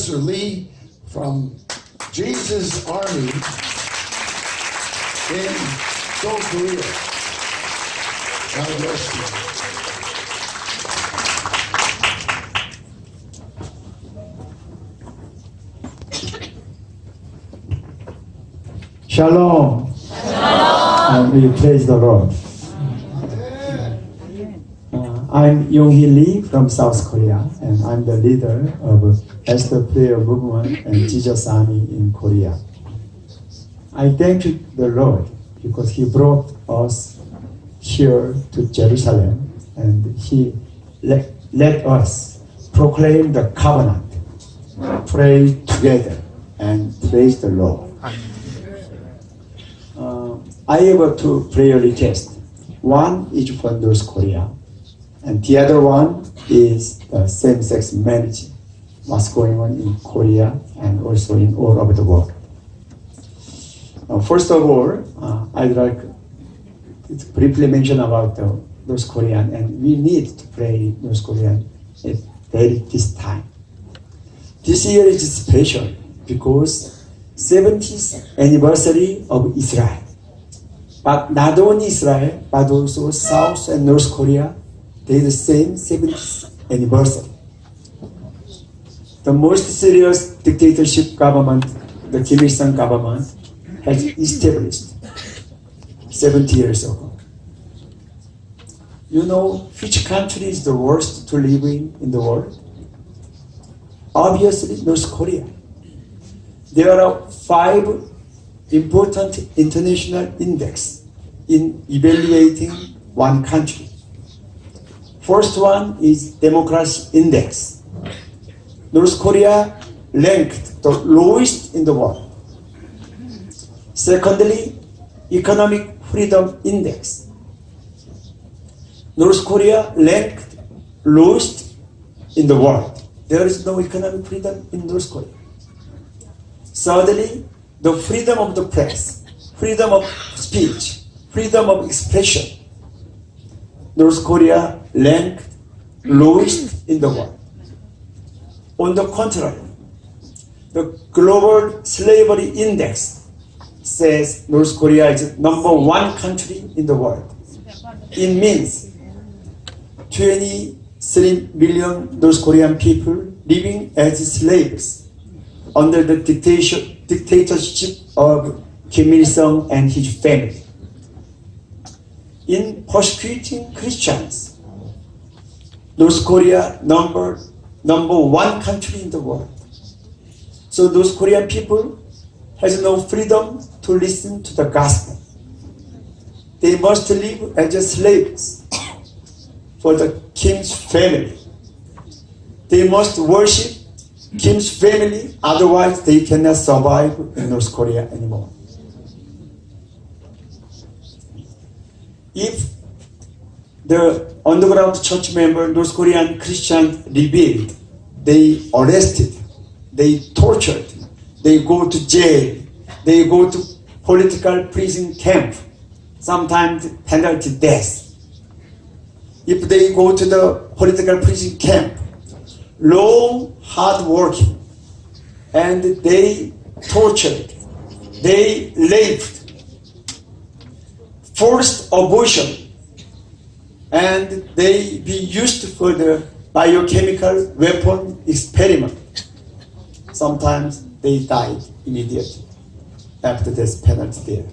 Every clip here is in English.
Professor Lee from Jesus Army in Seoul, Korea. God bless you. Shalom. Shalom. We praise the Lord. I'm I용hi Lee from South Korea, and I'm the leader of Esther Prayer Movement and Jesus Army in Korea. I thank the Lord because He brought us here to Jerusalem, and He let us proclaim the covenant, pray together, and praise the Lord. I have two prayer requests. One is for North Korea, and the other one is the same-sex marriage, what's going on in Korea and also in all over the world. First of all, I'd like to briefly mention about North Korean, and we need to pray North Korean at this time. This year is special because 70th anniversary of Israel. But not only Israel, but also South and North Korea, they the same 70th anniversary. The most serious dictatorship government, the Kim Il-sung government, has established 70 years ago. You know which country is the worst to live in the world? Obviously, North Korea. There are 5 important international index in evaluating one country. First one is democracy index. North Korea ranked the lowest in the world. Secondly, economic freedom index. North Korea ranked lowest in the world. There is no economic freedom in North Korea. Thirdly, the freedom of the press, freedom of speech, freedom of expression. North Korea ranked lowest in the world. On the contrary, the global slavery index says North Korea is #1 country in the world. It means 23 million North Korean people living as slaves under the dictatorship of Kim Il-sung and his family. In persecuting Christians, North Korea number 1 country in the world. So North Korean people has no freedom to listen to the gospel. They must live as slaves for the Kim's family. They must worship Kim's family, otherwise they cannot survive in North Korea anymore. If the underground church member, North Korean Christian rebelled, they arrested, they tortured, they go to jail, they go to political prison camp, sometimes penalty death. If they go to the political prison camp, long, hard working, and they tortured, they raped, forced abortion, and they be used for the biochemical weapon experiment. Sometimes they died immediately after this penalty there.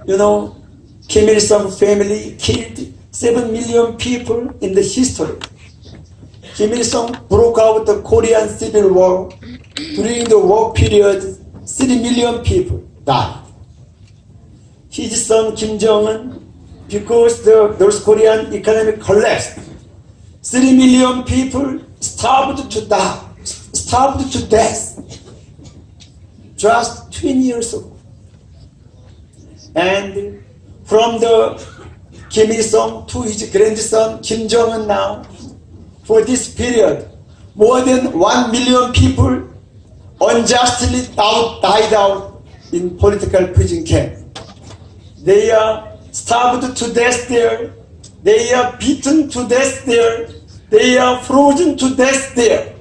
You know, Kim Il-sung family killed 7 million people in the history. Kim Il-sung broke out the Korean Civil War. During the war period, 3 million people died. His son Kim Jong-un, because the North Korean economic collapsed, 3 million people starved to die, starved to death, just 20 years ago. And from the Kim Il-sung to his grandson Kim Jong-un now, for this period, more than 1 million people unjustly died out in political prison camp. They are starved to death there. They are beaten to death there. They are frozen to death there.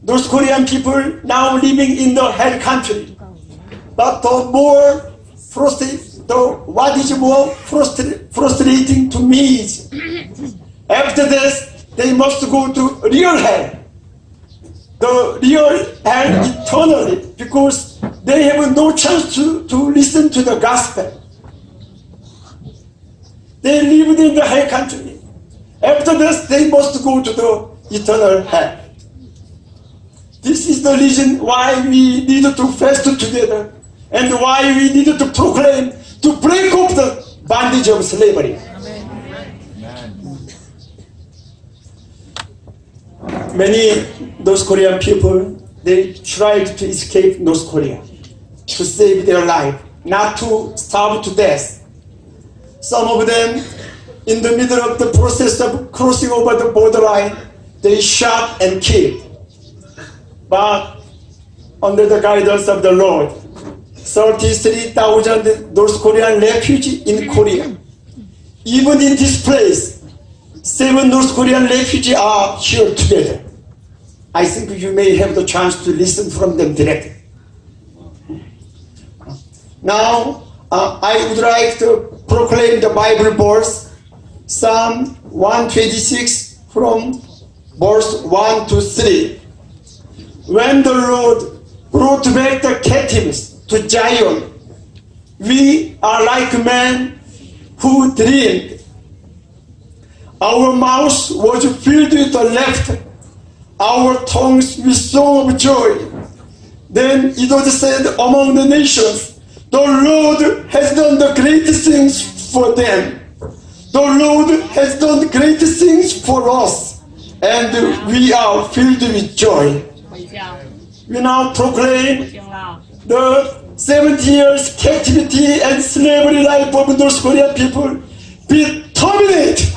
North Korean people now living in the hell country. But the more what is more frustrating to me is, after this, they must go to real hell. The real hell eternally, because they have no chance to listen to the gospel. They lived in the hell country. After this, they must go to the eternal hell. This is the reason why we need to fast together, and why we need to proclaim, to break off the bondage of slavery. Many North Korean people, they tried to escape North Korea, to save their life, not to starve to death. Some of them, in the middle of the process of crossing over the borderline, they shot and killed. But under the guidance of the Lord, 33,000 North Korean refugees in Korea. Even in this place, 7 North Korean refugees are here together. I think you may have the chance to listen from them directly. Now, I would like to proclaim the Bible verse, Psalm 126 from verse 1 to 3. When the Lord brought back the captives to Zion, we are like men who dreamed. Our mouth was filled with laughter, our tongues with song of joy. Then it was said among the nations, the Lord has done the great things for them. The Lord has done great things for us, and we are filled with joy. We now proclaim the 70 years captivity and slavery life of North Korean people be terminated.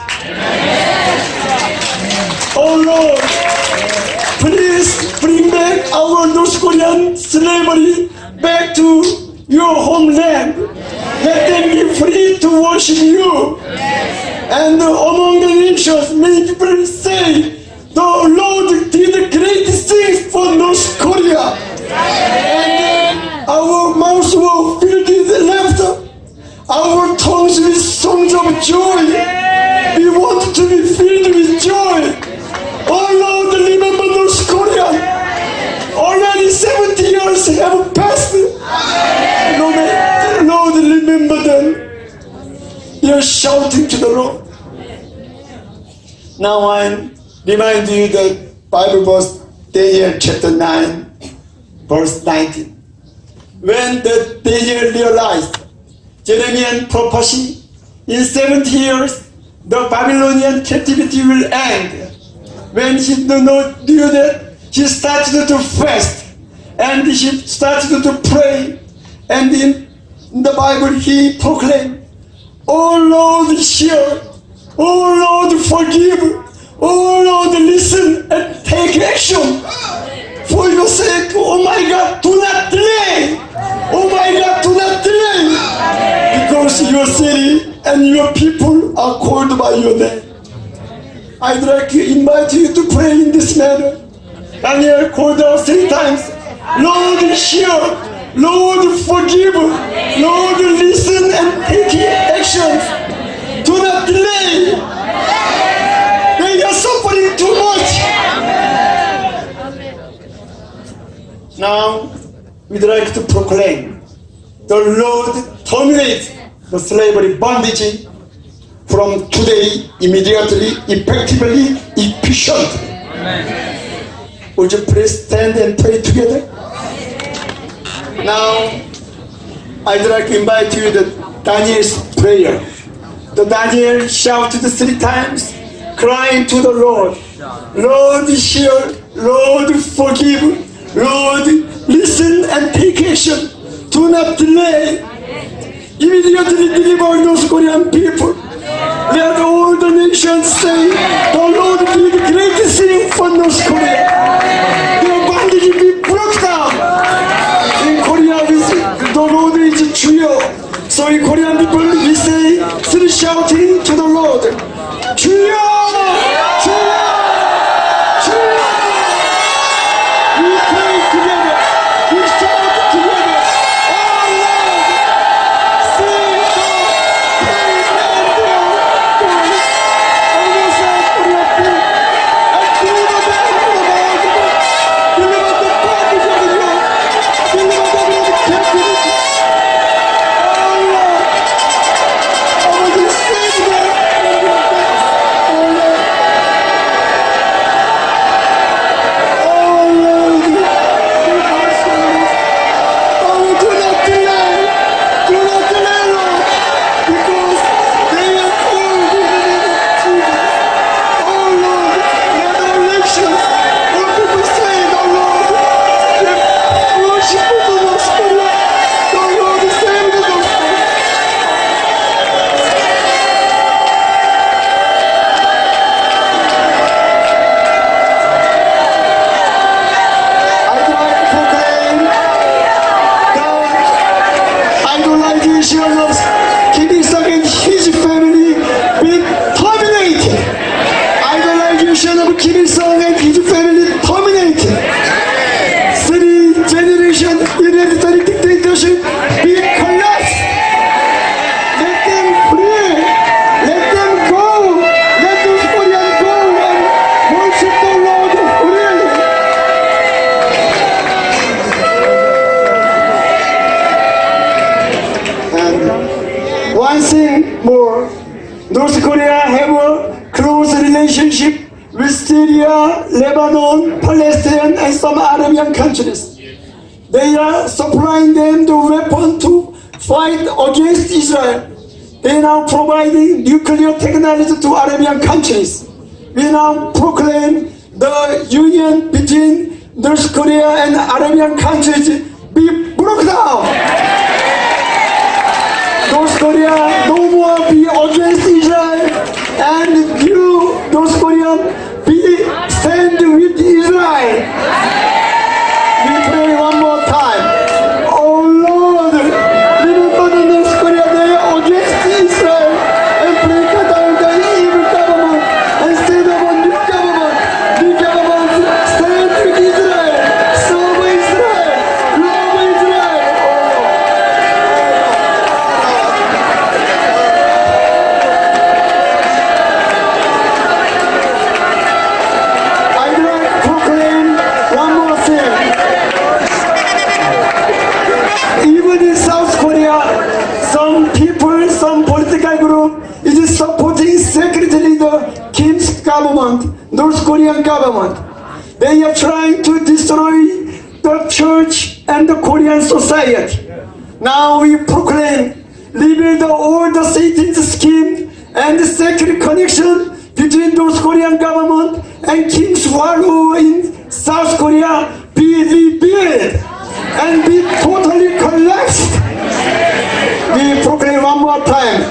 Oh Lord, please bring back our North Korean slavery back to your homeland. Let them be free to worship you. And among the nations, many people say, the Lord did great things for North Korea. And our mouths were filled with laughter, our tongues with songs of joy. We want to be filled with joy. Oh Lord, remember North Korea. Already 70 years have passed. Lord, remember them. You're shouting to the Lord. Now I remind you the Bible verse, Daniel chapter 9, verse 19. When the Daniel realized Jeremiah's prophecy, in 70 years, the Babylonian captivity will end. When he knew that, he started to fast, and he started to pray, and in the Bible he proclaimed, oh Lord, hear, oh Lord, forgive, oh Lord, listen and take action. For your sake, oh my God, do not delay. Oh my God, do not delay. Because your city and your people are called by your name. I'd like to invite you to pray in this manner. Daniel called out 3 times, Lord, hear, Lord, forgive, Lord, listen and take action. Do not delay. They are suffering too much. Now, we'd like to proclaim, the Lord terminates the slavery bondage from today, immediately, effectively, efficiently. Would you please stand and pray together? Now, I'd like to invite you to Daniel's prayer. The Daniel shouted 3 times, crying to the Lord, Lord, hear, Lord, forgive, Lord, listen and take action. Do not delay. Immediately deliver North Korean people. Let all the nations say, the Lord did great things for North Korea. Their bondage be broken down. In Korea, the Lord is true. So in Korean people, we say, through shouting, 주여! 주여! 주여! We pray together. We shout together. Oh Lord! Sing the praise and glory. 어느새 우리 앞에 deliver them from the world. Deliver the bondage of the yoke. Deliver them from the captivity. Oh Lord! I want to save them from your death. Oh Lord! Oh Lord! Save our souls. Oh, do not delay. Do not delay, Lord. Because they are called in the name of Jesus. Oh Lord, let our elections, all people say, oh Lord, the worship of the gospel, oh Lord, save the gospel. I'd like to proclaim the idolization of Kim Il-sung and his family be terminated. Idolization of Kim Il-sung and his family terminated. 3-generation hereditary dictatorship be collapsed. Let them free. Let them go. Let those Koreans go and worship the Lord freely. And one thing more, North Korea have a close relationship with Syria, Lebanon, Palestine, and some Arabian countries. They are supplying them the weapon to fight against Israel. They now providing nuclear technology to Arabian countries. We now proclaim the union between North Korea and Arabian countries be broken down. North Korea no more be against Israel, and you, North Korea, be stand with Israel. We pray one more time. Oh Lord, remember the North Korea, they are against Israel, and break down the evil government and set up a new government. New government stand with Israel, serve Israel, love Israel. I'd like to proclaim one more thing. Even in South Korea, some people, some political group is supporting secretly the Kim's government, North Korean government. They are trying to destroy the church and the Korean society. Now we proclaim, reveal all the Satan's scheme and the secret connection between North Korean government and Kim's war in South Korea be revealed and be totally collapsed. We proclaim one more time.